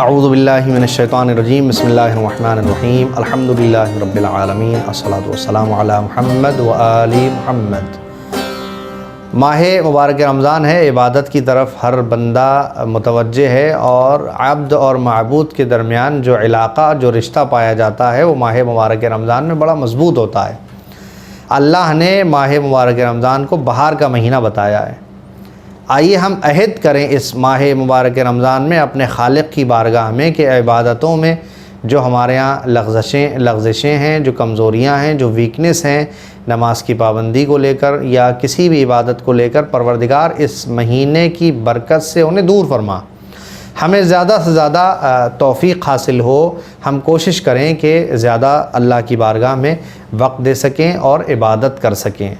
اعوذ باللہ من الشیطان الرجیم بسم اللہ الرحمن الرحیم الحمدللہ رب العالمین الصلاۃ والسلام علی محمد و آل محمد۔ ماہ مبارک رمضان ہے، عبادت کی طرف ہر بندہ متوجہ ہے، اور عبد اور معبود کے درمیان جو علاقہ جو رشتہ پایا جاتا ہے وہ ماہ مبارک رمضان میں بڑا مضبوط ہوتا ہے۔ اللہ نے ماہ مبارک رمضان کو بہار کا مہینہ بتایا ہے۔ آئیے ہم عہد کریں اس ماہ مبارک رمضان میں اپنے خالق کی بارگاہ میں کہ عبادتوں میں جو ہمارے ہاں لغزشیں ہیں، جو کمزوریاں ہیں، جو ویکنس ہیں نماز کی پابندی کو لے کر یا کسی بھی عبادت کو لے کر، پروردگار اس مہینے کی برکت سے انہیں دور فرما، ہمیں زیادہ سے زیادہ توفیق حاصل ہو۔ ہم کوشش کریں کہ زیادہ اللہ کی بارگاہ میں وقت دے سکیں اور عبادت کر سکیں۔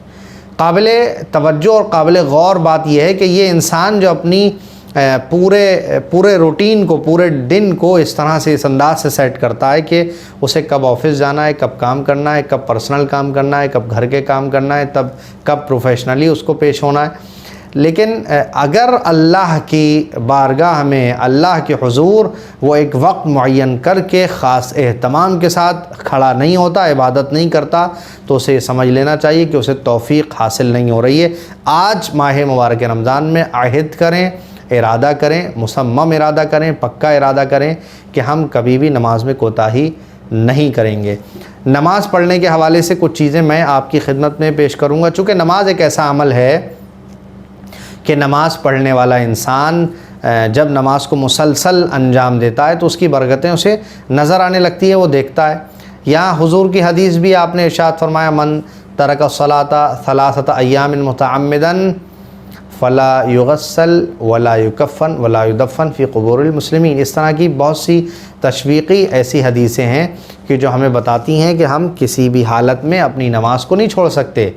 قابل توجہ اور قابل غور بات یہ ہے کہ یہ انسان جو اپنی پورے روٹین کو، پورے دن کو اس طرح سے، اس انداز سے سیٹ کرتا ہے کہ اسے کب آفس جانا ہے، کب کام کرنا ہے، کب پرسنل کام کرنا ہے، کب گھر کے کام کرنا ہے، کب پروفیشنلی اس کو پیش ہونا ہے۔ لیکن اگر اللہ کی بارگاہ میں، اللہ کے حضور وہ ایک وقت معین کر کے خاص اہتمام کے ساتھ کھڑا نہیں ہوتا، عبادت نہیں کرتا، تو اسے سمجھ لینا چاہیے کہ اسے توفیق حاصل نہیں ہو رہی ہے۔ آج ماہ مبارک رمضان میں عہد کریں، ارادہ کریں، مصمم ارادہ کریں، پکا ارادہ کریں کہ ہم کبھی بھی نماز میں کوتاہی نہیں کریں گے۔ نماز پڑھنے کے حوالے سے کچھ چیزیں میں آپ کی خدمت میں پیش کروں گا۔ چونکہ نماز ایک ایسا عمل ہے کہ نماز پڑھنے والا انسان جب نماز کو مسلسل انجام دیتا ہے تو اس کی برکتیں اسے نظر آنے لگتی ہے، وہ دیکھتا ہے۔ یہاں حضور کی حدیث بھی آپ نے ارشاد فرمایا، من ترک الصلاۃ ثلاثۃ ایام متعمدا فلا یغسل ولا یکفن ولا یدفن فی قبور المسلمین۔ اس طرح کی بہت سی تشویقی ایسی حدیثیں ہیں کہ جو ہمیں بتاتی ہیں کہ ہم کسی بھی حالت میں اپنی نماز کو نہیں چھوڑ سکتے۔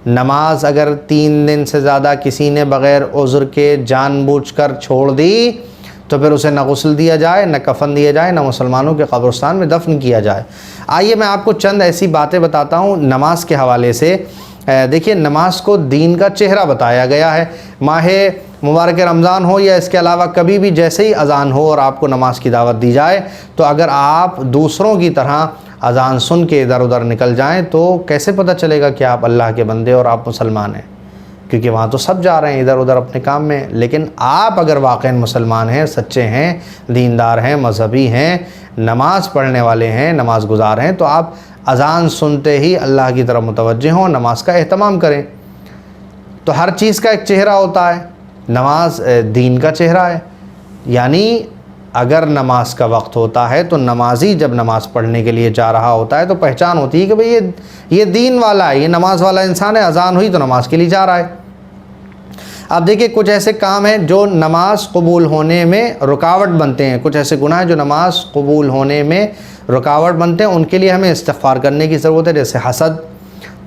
نماز اگر 3 دن سے زیادہ کسی نے بغیر عذر کے جان بوجھ کر چھوڑ دی تو پھر اسے نہ غسل دیا جائے، نہ کفن دیا جائے، نہ مسلمانوں کے قبرستان میں دفن کیا جائے۔ آئیے میں آپ کو چند ایسی باتیں بتاتا ہوں نماز کے حوالے سے۔ دیکھیے، نماز کو دین کا چہرہ بتایا گیا ہے۔ ماہ مبارک رمضان ہو یا اس کے علاوہ کبھی بھی جیسے ہی اذان ہو اور آپ کو نماز کی دعوت دی جائے تو اگر آپ دوسروں کی طرح اذان سن کے ادھر ادھر نکل جائیں تو کیسے پتہ چلے گا کہ آپ اللہ کے بندے اور آپ مسلمان ہیں؟ کیونکہ وہاں تو سب جا رہے ہیں ادھر ادھر اپنے کام میں۔ لیکن آپ اگر واقعی مسلمان ہیں، سچے ہیں، دیندار ہیں، مذہبی ہیں، نماز پڑھنے والے ہیں، نماز گزار ہیں، تو آپ اذان سنتے ہی اللہ کی طرف متوجہ ہوں، نماز کا اہتمام کریں۔ تو ہر چیز کا ایک چہرہ ہوتا ہے، نماز دین کا چہرہ ہے۔ یعنی اگر نماز کا وقت ہوتا ہے تو نمازی جب نماز پڑھنے کے لیے جا رہا ہوتا ہے تو پہچان ہوتی ہے کہ بھئی یہ دین والا ہے، یہ نماز والا انسان ہے، اذان ہوئی تو نماز کے لیے جا رہا ہے۔ اب دیکھیں، کچھ ایسے کام ہیں جو نماز قبول ہونے میں رکاوٹ بنتے ہیں، کچھ ایسے گناہ جو نماز قبول ہونے میں رکاوٹ بنتے ہیں، ان کے لیے ہمیں استغفار کرنے کی ضرورت ہے، جیسے حسد،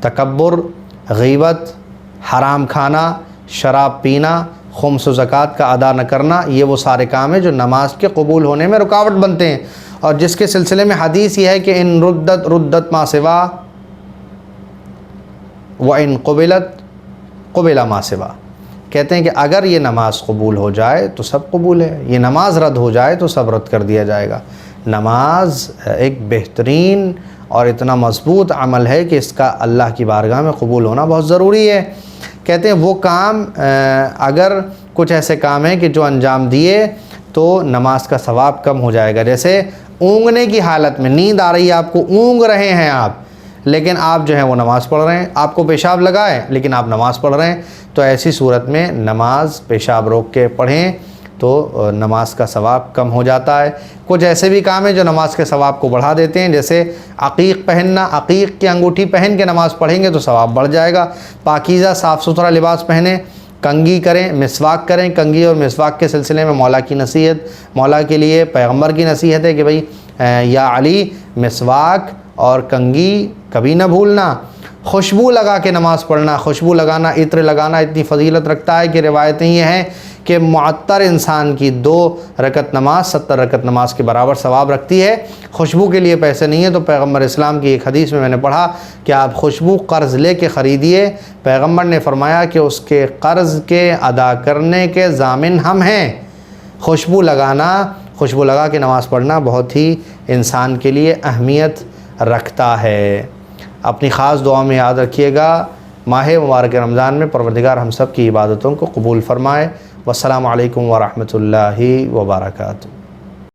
تکبر، غیبت، حرام کھانا، شراب پینا، خمس و زکوٰۃ کا ادا نہ کرنا۔ یہ وہ سارے کام ہیں جو نماز کے قبول ہونے میں رکاوٹ بنتے ہیں، اور جس کے سلسلے میں حدیث یہ ہے کہ ان ردت ما سوا وان قبلت قبل ما سوا۔ کہتے ہیں کہ اگر یہ نماز قبول ہو جائے تو سب قبول ہے، یہ نماز رد ہو جائے تو سب رد کر دیا جائے گا۔ نماز ایک بہترین اور اتنا مضبوط عمل ہے کہ اس کا اللہ کی بارگاہ میں قبول ہونا بہت ضروری ہے۔ کہتے ہیں وہ کام، اگر کچھ ایسے کام ہیں کہ جو انجام دیے تو نماز کا ثواب کم ہو جائے گا، جیسے اونگنے کی حالت میں، نیند آ رہی ہے آپ کو، اونگ رہے ہیں آپ، لیکن آپ جو ہیں وہ نماز پڑھ رہے ہیں، آپ کو پیشاب لگا ہے لیکن آپ نماز پڑھ رہے ہیں، تو ایسی صورت میں نماز پیشاب روک کے پڑھیں تو نماز کا ثواب کم ہو جاتا ہے۔ کچھ ایسے بھی کام ہیں جو نماز کے ثواب کو بڑھا دیتے ہیں، جیسے عقیق پہننا، عقیق کی انگوٹھی پہن کے نماز پڑھیں گے تو ثواب بڑھ جائے گا۔ پاکیزہ صاف ستھرا لباس پہنیں، کنگھی کریں، مسواک کریں۔ کنگھی اور مسواک کے سلسلے میں مولا کی نصیحت، مولا کے لیے پیغمبر کی نصیحت ہے کہ بھئی یا علی، مسواک اور کنگھی کبھی نہ بھولنا۔ خوشبو لگا کے نماز پڑھنا، خوشبو لگانا، عطر لگانا اتنی فضیلت رکھتا ہے کہ روایتیں یہ ہیں کہ معطر انسان کی 2 رکعت نماز 70 رکعت نماز کے برابر ثواب رکھتی ہے۔ خوشبو کے لیے پیسے نہیں ہیں تو پیغمبر اسلام کی ایک حدیث میں نے پڑھا کہ آپ خوشبو قرض لے کے خریدیے۔ پیغمبر نے فرمایا کہ اس کے قرض کے ادا کرنے کے ضامن ہم ہیں۔ خوشبو لگانا، خوشبو لگا کے نماز پڑھنا بہت ہی انسان کے لیے اہمیت رکھتا ہے۔ اپنی خاص دعا میں یاد رکھیے گا، ماہ مبارک رمضان میں پروردگار ہم سب کی عبادتوں کو قبول فرمائے۔ والسلام علیکم ورحمۃ اللہ وبرکاتہ۔